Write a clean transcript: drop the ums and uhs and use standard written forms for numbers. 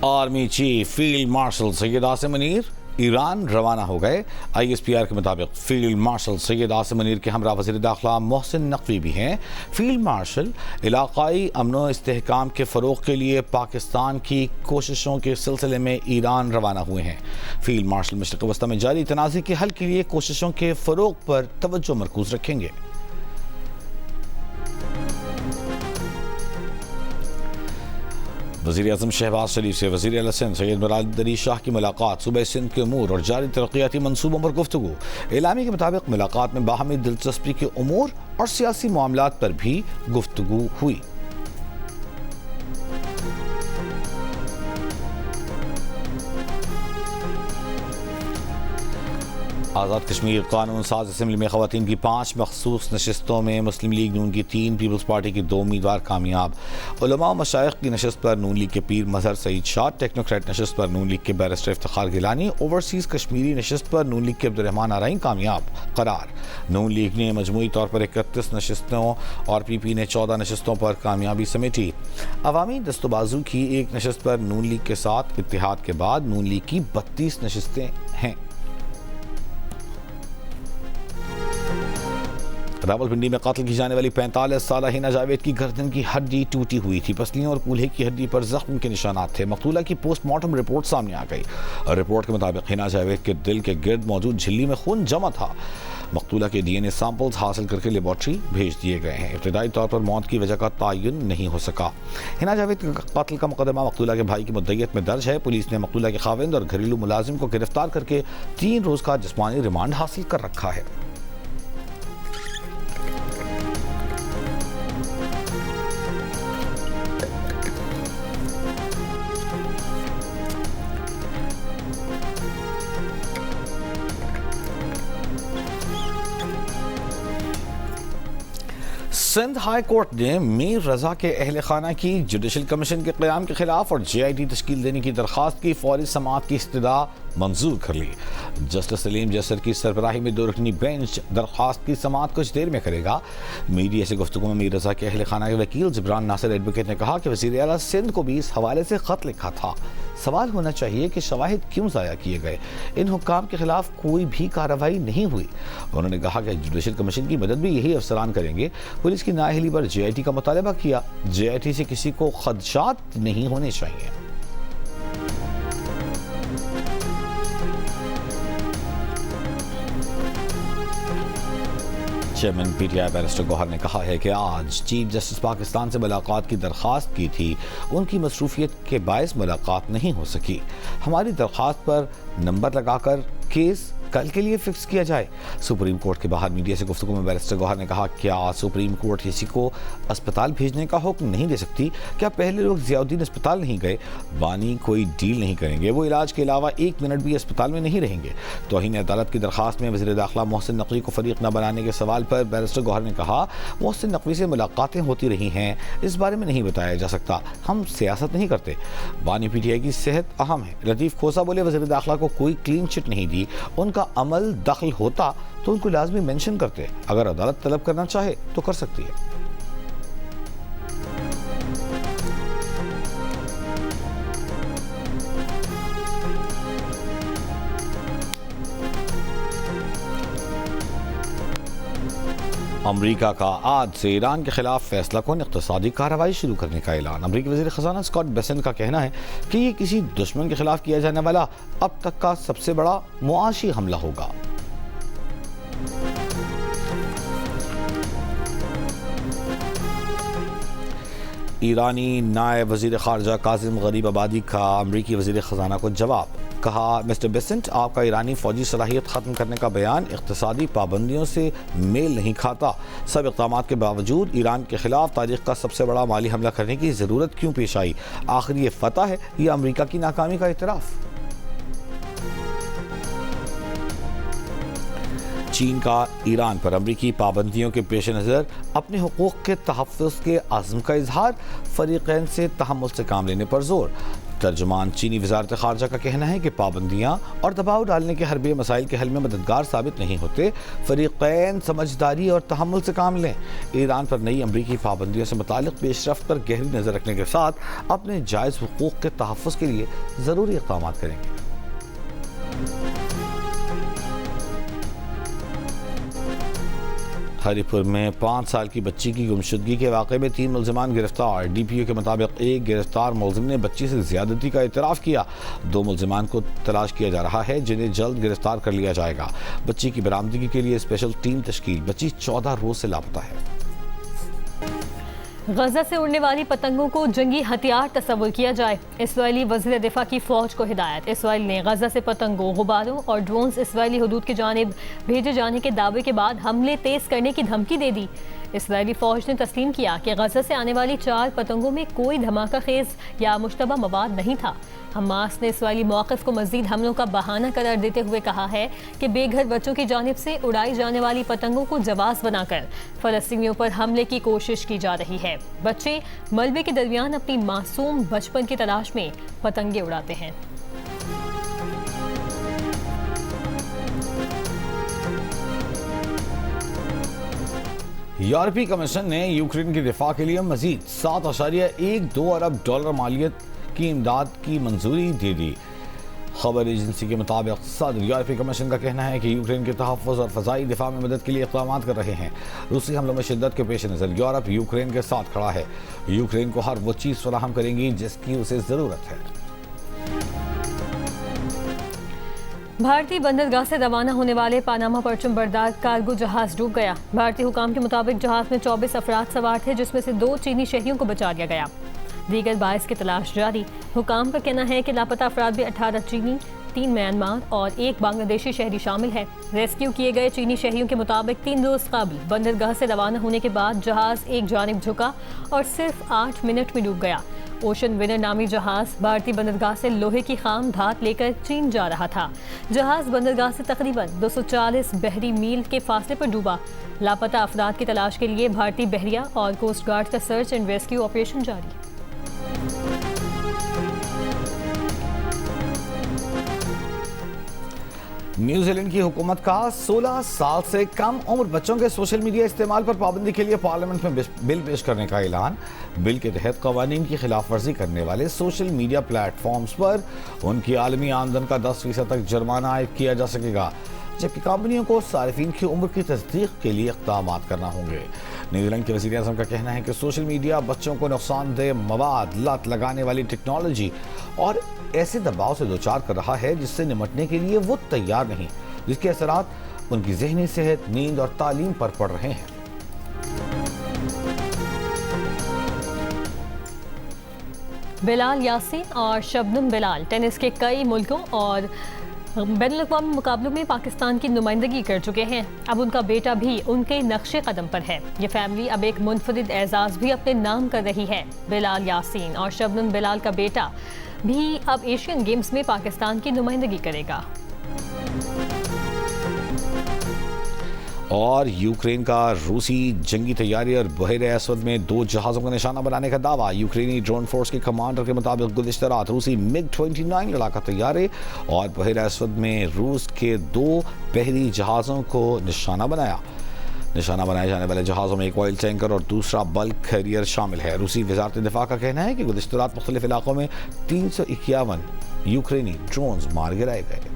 Army chief field marshal Syed Asim Munir Iran روانہ ہو گئے۔ ISPR کے مطابق فیلڈ مارشل سید عاصم منیر کے ہمراہ وزیر داخلہ محسن نقوی بھی ہیں۔ فیلڈ مارشل علاقائی امن و استحکام کے فروغ کے لیے پاکستان کی کوششوں کے سلسلے میں ایران روانہ ہوئے ہیں۔ فیلڈ مارشل مشرق وسطی میں جاری تنازع کے حل کے لیے کوششوں کے فروغ پر توجہ مرکوز رکھیں گے۔ وزیر اعظم شہباز شریف سے وزیر اعلیٰ سندھ سید مراد علی شاہ کی ملاقات، صوبہ سندھ کے امور اور جاری ترقیاتی منصوبوں پر گفتگو۔ اعلامیہ کے مطابق ملاقات میں باہمی دلچسپی کے امور اور سیاسی معاملات پر بھی گفتگو ہوئی۔ آزاد کشمیر قانون ساز اسمبلی میں خواتین کی 5 مخصوص نشستوں میں مسلم لیگ نون کی 3، پیپلز پارٹی کی 2 امیدوار کامیاب۔ علماء و مشائخ کی نشست پر نون لیگ کے پیر مظہر سعید شاہ، ٹیکنوکریٹ نشست پر نون لیگ کے بیرسٹر افتخار گیلانی، اوورسیز کشمیری نشست پر نون لیگ کے عبدالرحمان آرائیں کامیاب قرار۔ نون لیگ نے مجموعی طور پر 31 نشستوں اور پی پی نے 14 نشستوں پر کامیابی سمیٹی۔ عوامی دست و بازو کی 1 نشست پر نون لیگ کے ساتھ اتحاد کے بعد نون لیگ کی 32 نشستیں ہیں۔ راولپنڈی میں قتل کی جانے والی 45 سالہ ہینا جاوید کی گردن کی ہڈی ٹوٹی ہوئی تھی۔ پسلیوں اور کولہے کی ہڈی پر زخم کے نشانات تھے۔ مقتولہ کی پوسٹ مارٹم رپورٹ سامنے آ گئی۔ رپورٹ کے مطابق ہینا جاوید کے دل کے گرد موجود جھلی میں خون جمع تھا۔ مقتولہ کے DNA سیمپلز حاصل کر کے لیبارٹری بھیج دیے گئے ہیں۔ ابتدائی طور پر موت کی وجہ کا تعین نہیں ہو سکا۔ ہینا جاوید کے قتل کا مقدمہ مقتولہ کے بھائی کی مدعیت میں درج ہے۔ پولیس نے مقتولہ کے خاوند اور گھریلو ملازم کو گرفتار کر کے 3 روز کا جسمانی ریمانڈ حاصل کر رکھا ہے۔ سندھ ہائی کورٹ نے میر رضا کے اہل خانہ کی جوڈیشل کمیشن کے قیام کے خلاف اور JIT تشکیل دینے کی درخواست کی فوری سماعت کی استدعا منظور کر لی۔ جسٹس سلیم جیسر کی سربراہی میں 2 رکنی بینچ درخواست کی سماعت کچھ دیر میں کرے گا۔ میڈیا سے گفتگو میں میر رضا کے اہل خانہ کے وکیل جبران ناصر ایڈوکیٹ نے کہا کہ وزیر اعلیٰ سندھ کو بھی اس حوالے سے خط لکھا تھا۔ سوال ہونا چاہیے کہ شواہد کیوں ضائع کیے گئے؟ ان حکام کے خلاف کوئی بھی کارروائی نہیں ہوئی۔ انہوں نے کہا کہ جوڈیشل کمیشن کی مدد بھی یہی افسران کریں گے۔ پولیس کی نااہلی پر JIT کا مطالبہ کیا۔ JIT سے کسی کو خدشات نہیں ہونے چاہیے۔ چیئرمین PTI بیرسٹر گوہر نے کہا ہے کہ آج چیف جسٹس پاکستان سے ملاقات کی درخواست کی تھی، ان کی مصروفیت کے باعث ملاقات نہیں ہو سکی۔ ہماری درخواست پر نمبر لگا کر کیس کل کے لیے فکس کیا جائے۔ سپریم کورٹ کے باہر میڈیا سے گفتگو میں بیرسٹر گوہر نے کہا کیا سپریم کورٹ کسی کو اسپتال بھیجنے کا حکم نہیں دے سکتی؟ کیا پہلے لوگ ضیاء الدین اسپتال نہیں گئے؟ بانی کوئی ڈیل نہیں کریں گے، وہ علاج کے علاوہ 1 منٹ بھی اسپتال میں نہیں رہیں گے۔ توہین عدالت کی درخواست میں وزیر داخلہ محسن نقوی کو فریق نہ بنانے کے سوال پر بیرسٹر گوہر نے کہا محسن نقوی سے ملاقاتیں ہوتی رہی ہیں، اس بارے میں نہیں بتایا جا سکتا، ہم سیاست نہیں کرتے۔ بانی PTI کی صحت اہم ہے۔ لطیف کھوسہ بولے وزیر داخلہ کو کوئی کلین چٹ نہیں دی، ان کا عمل دخل ہوتا تو ان کو لازمی مینشن کرتے، اگر عدالت طلب کرنا چاہے تو کر سکتی ہے۔ امریکہ کا آج سے ایران کے خلاف فیصلہ کن اقتصادی کارروائی شروع کرنے کا اعلان۔ امریکی وزیر خزانہ اسکاٹ بیسنٹ کا کہنا ہے کہ یہ کسی دشمن کے خلاف کیا جانے والا اب تک کا سب سے بڑا معاشی حملہ ہوگا۔ ایرانی نائب وزیر خارجہ کاظم غریب آبادی کا امریکی وزیر خزانہ کو جواب۔ کہا مسٹر بیسنٹ، آپ کا ایرانی فوجی صلاحیت ختم کرنے کا بیان اقتصادی پابندیوں سے میل نہیں کھاتا۔ سب اقدامات کے باوجود ایران کے خلاف تاریخ کا سب سے بڑا مالی حملہ کرنے کی ضرورت کیوں پیش آئی؟ آخر یہ فتح ہے یا امریکہ کی ناکامی کا اعتراف؟ چین کا ایران پر امریکی پابندیوں کے پیش نظر اپنے حقوق کے تحفظ کے عزم کا اظہار، فریقین سے تحمل سے کام لینے پر زور۔ ترجمان چینی وزارت خارجہ کا کہنا ہے کہ پابندیاں اور دباؤ ڈالنے کے حربے مسائل کے حل میں مددگار ثابت نہیں ہوتے، فریقین سمجھداری اور تحمل سے کام لیں۔ ایران پر نئی امریکی پابندیوں سے متعلق پیش رفت پر گہری نظر رکھنے کے ساتھ اپنے جائز حقوق کے تحفظ کے لیے ضروری اقدامات کریں گے۔ ہری پور میں 5 سال کی بچی کی گمشدگی کے واقعے میں 3 ملزمان گرفتار۔ ڈی پی او کے مطابق ایک گرفتار ملزم نے بچی سے زیادتی کا اعتراف کیا۔ 2 ملزمان کو تلاش کیا جا رہا ہے جنہیں جلد گرفتار کر لیا جائے گا۔ بچی کی برآمدگی کے لیے اسپیشل ٹیم تشکیل۔ بچی 14 روز سے لاپتہ ہے۔ غزہ سے اڑنے والی پتنگوں کو جنگی ہتھیار تصور کیا جائے، اسرائیلی وزیر دفاع کی فوج کو ہدایت۔ اسرائیل نے غزہ سے پتنگوں، غباروں اور ڈرونز اسرائیلی حدود کی جانب بھیجے جانے کے دعوے کے بعد حملے تیز کرنے کی دھمکی دے دی۔ اسرائیلی فوج نے تسلیم کیا کہ غزہ سے آنے والی 4 پتنگوں میں کوئی دھماکہ خیز یا مشتبہ مواد نہیں تھا۔ حماس نے اسرائیلی موقف کو مزید حملوں کا بہانہ قرار دیتے ہوئے کہا ہے کہ بے گھر بچوں کی جانب سے اڑائی جانے والی پتنگوں کو جواز بنا کر فلسطینیوں پر حملے کی کوشش کی جا رہی ہے۔ بچے ملبے کے درمیان اپنی معصوم بچپن کی تلاش میں پتنگیں اڑاتے ہیں۔ یورپی کمیشن نے یوکرین کی دفاع کے لیے مزید $7.12 ارب مالیت کی امداد کی منظوری دے دی۔ خبر ایجنسی کے مطابق صدر یورپی کمیشن کا کہنا ہے کہ یوکرین کے تحفظ اور فضائی دفاع میں مدد کے لیے اقدامات کر رہے ہیں۔ روسی حملوں میں شدت کے پیش نظر یورپ یوکرین کے ساتھ کھڑا ہے۔ یوکرین کو ہر وہ چیز فراہم کریں گی جس کی اسے ضرورت ہے۔ بھارتی بندرگاہ سے روانہ ہونے والے پاناما پرچم بردار کارگو جہاز ڈوب گیا۔ بھارتی حکام کے مطابق جہاز میں 24 افراد سوار تھے، جس میں سے 2 چینی شہریوں کو بچا لیا گیا۔ دیگر باعث کی تلاش جاری۔ حکام کا کہنا ہے کہ لاپتہ افراد میں 18 چینی، 3 میانمار اور 1 بنگلہ دیشی شہری شامل ہے۔ ریسکیو کیے گئے چینی شہریوں کے مطابق 3 روز قبل بندرگاہ سے روانہ ہونے کے بعد جہاز ایک جانب جھکا اور صرف 8 منٹ میں ڈوب گیا۔ اوشن ونر نامی جہاز بھارتی بندرگاہ سے لوہے کی خام دھات لے کر چین جا رہا تھا۔ جہاز بندرگاہ سے تقریباً 240 بحری میل کے فاصلے پر ڈوبا۔ لاپتہ افراد کی تلاش کے لیے بھارتی بحریہ اور کوسٹ گارڈ کا سرچ اینڈ ریسکیو آپریشن جاری۔ نیوزی لینڈ کی حکومت کا 16 سال سے کم عمر بچوں کے سوشل میڈیا استعمال پر پابندی کے لیے پارلیمنٹ میں بل پیش کرنے کا اعلان۔ بل کے تحت قوانین کی خلاف ورزی کرنے والے سوشل میڈیا پلیٹ فارمز پر ان کی عالمی آمدن کا 10% تک جرمانہ عائد کیا جا سکے گا، جبکہ کمپنیوں کو صارفین کی عمر کی تصدیق کے لیے اقدامات کرنا ہوں گے۔ نیوزی لینڈ کے وزیر اعظم کا کہنا ہے کہ سوشل میڈیا بچوں کو نقصان دہ مواد، لت لگانے والی ٹیکنالوجی اور ایسے دباؤ سے دوچار کر رہا ہے جس سے نمٹنے کے لیے وہ تیار نہیں، جس کے اثرات ان کی ذہنی صحت، نیند اور تعلیم پر پڑ رہے ہیں۔ بلال یاسین اور شبنم بلال ٹینس کے کئی ملکوں اور بین الاقوامی مقابلوں میں پاکستان کی نمائندگی کر چکے ہیں۔ اب ان کا بیٹا بھی ان کے نقش قدم پر ہے۔ یہ فیملی اب ایک منفرد اعزاز بھی اپنے نام کر رہی ہے۔ بلال یاسین اور شبنم بلال کا بیٹا بھی اب ایشین گیمز میں پاکستان کی نمائندگی کرے گا۔ اور یوکرین کا روسی جنگی طیارے اور بحیرہ اسود میں 2 جہازوں کا نشانہ بنانے کا دعویٰ۔ یوکرینی ڈرون فورس کے کمانڈر کے مطابق گزشتہ رات روسی MiG-29 لڑاکا طیارے اور بحیرہ اسود میں روس کے 2 بحری جہازوں کو نشانہ بنایا۔ نشانہ بنائے جانے والے جہازوں میں ایک آئل ٹینکر اور دوسرا بلک کیریئر شامل ہے۔ روسی وزارت دفاع کا کہنا ہے کہ گزشتہ رات مختلف علاقوں میں 351 یوکرینی ڈرونز مار گرائے گئے۔